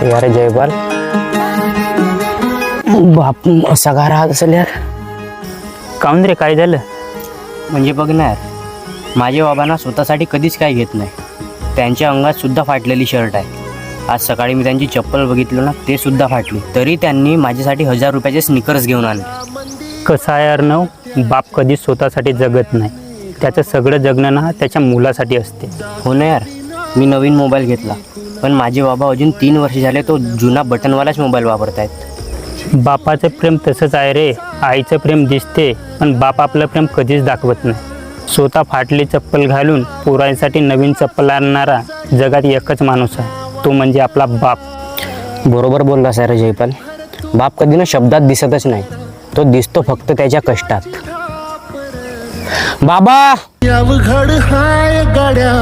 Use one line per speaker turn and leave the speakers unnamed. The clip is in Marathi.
यार जयपाल, बाप असा का राहत असेल यार?
काऊन रे, काय झालं?
म्हणजे बघ ना यार, माझे बाबांना स्वतःसाठी कधीच काय घेत नाही. त्यांच्या अंगात सुद्धा फाटलेली शर्ट आहे. आज सकाळी मी त्यांची चप्पल बघितलं ना, ते सुद्धा फाटली, तरी त्यांनी माझ्यासाठी 1000 रुपयाचे स्निकर्स घेऊन आणले.
कसं आहे अर्णव, बाप कधीच स्वतःसाठी जगत नाही. त्याचं सगळं जगणं ना त्याच्या मुलासाठी असते.
हो ना यार, मी नवीन मोबाईल घेतला, पण माझे बाबा अजून 3 वर्ष झाले तो जुना बटनवालाच मोबाईल वापरतायत.
बापाचं प्रेम तसंच आहे रे. आईचं प्रेम दिसते, पण बाप आपलं प्रेम कधीच दाखवत नाही. स्वतः फाटली चप्पल घालून पोरांसाठी नवीन चप्पल आणणारा जगात एकच माणूस आहे, तो म्हणजे आपला बाप.
बरोबर बोलला सर जयपाल. बाप कधी ना शब्दात दिसतच नाही, तो दिसतो फक्त त्याच्या कष्टात. बाबा
अवघड हाय गाड्या